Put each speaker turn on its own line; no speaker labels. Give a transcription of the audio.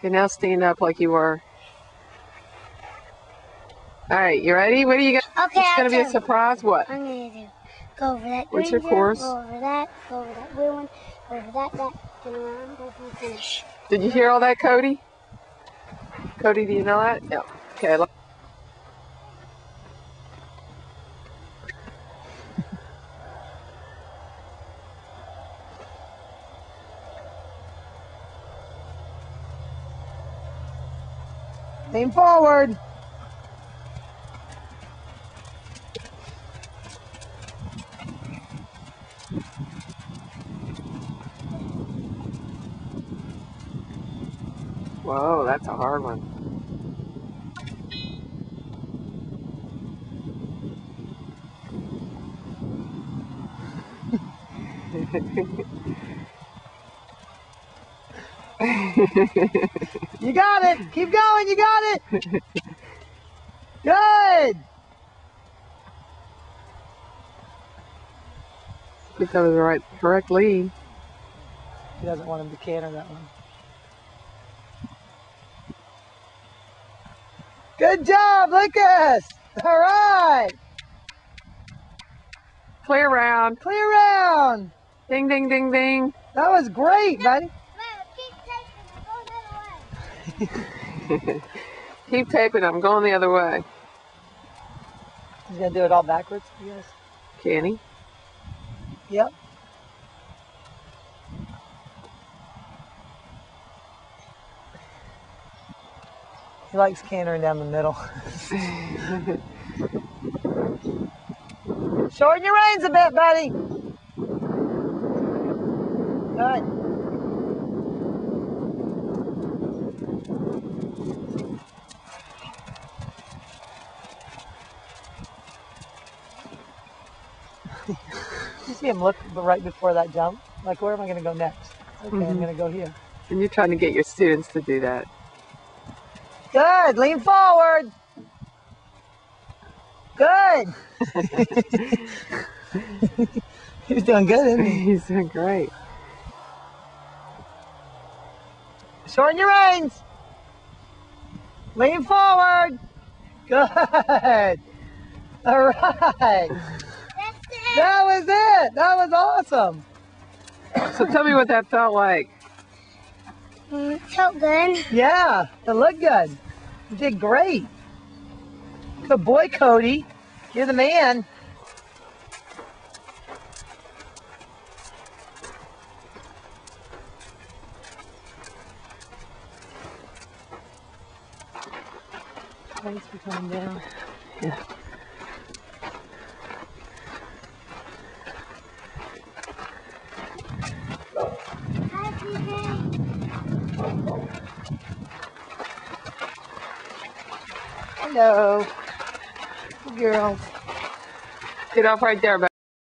Okay, now stand up like you were. All right, you ready? What do you got?
Okay,
it's going to be a surprise. What?
I'm going to go over that
What's
green
your course?
Go over that blue one, go over that, turn around, go from finish.
Did you hear all that, Cody? Cody, do you know that? Yeah. Okay.
Lean forward.
Whoa, that's a hard one.
You got it. Keep going. You got it. Good.
I think that was the correct lead.
He doesn't want him to canter that one. Good job, Lucas. All right.
Clear round.
Clear round.
Ding, ding, ding, ding.
That was great, buddy.
Keep taping. I'm going the other way.
He's going to do it all backwards, yes.
Can he?
Yep. He likes cantering down the middle. Shorten your reins a bit, buddy. Good. You see him look right before that jump? Like, where am I going to go next? Okay, I'm going to go here.
And you're trying to get your students to do that.
Good. Lean forward. Good. He's doing good, isn't he?
He's doing great.
Shorten your reins. Lean forward. Good. All right. That was it. That was awesome.
So tell me what that felt like.
It felt good.
Yeah, it looked good. You did great. Good boy, Cody. You're the man. Thanks for coming down.
Yeah.
Hello. Good girls.
Get off right there,